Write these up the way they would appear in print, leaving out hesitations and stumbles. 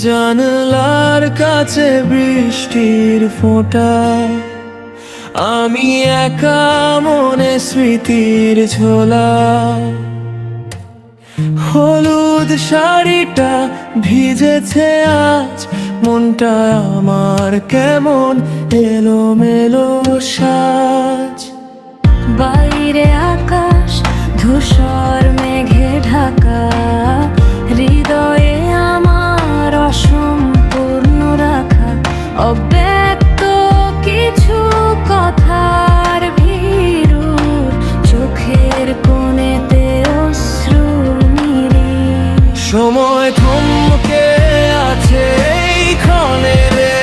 জানলার কাছে বৃষ্টির ফোঁটা, আমি একা মনে স্মৃতির ঝোলা। হলুদ শাড়িটা ভিজেছে আজ, মনটা আমার কেমন এলোমেলো সাজ। বাইরে আকাশ ধূসর মেঘে ঢাকা, হৃদয়ে আমার অসম্পূর্ণ রাখা অব্যক্ত কিছু কথার ভিড়, চোখের কোণেতে অশ্রুর নিরিখ। সময় থমকে আছে এই ক্ষণে রে,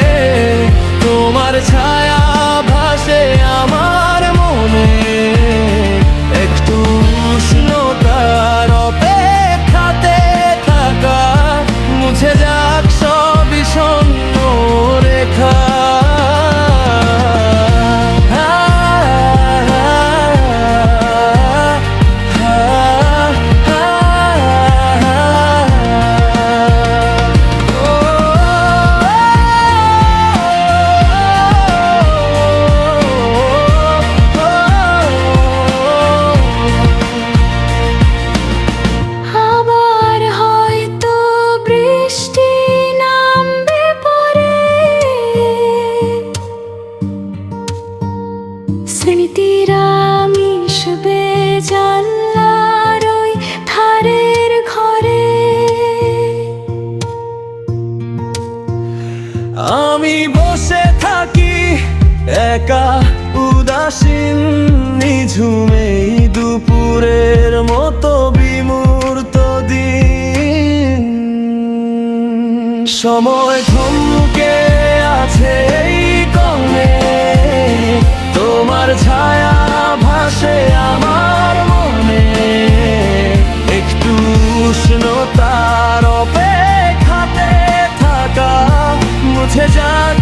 তোমার ছায়া ভাসে আমার মনে। একটু উষ্ণতার অপেক্ষাতে থাকা, মুছে যাক সব বিষণ্ণ রেখা। স্মৃতিরা মিশবে জানলার ওই ধারের ঘরে। আমি বসে থাকি একা উদাসীন, নিঝুমে দুপুরের মতো বিমূর্ত দিন। সময় থমকে আছে এই কোণে, তোমার ছায়া ভাসে আমার মনে। একটু উষ্ণতার অপেক্ষাতে থাকা, মুছে যাক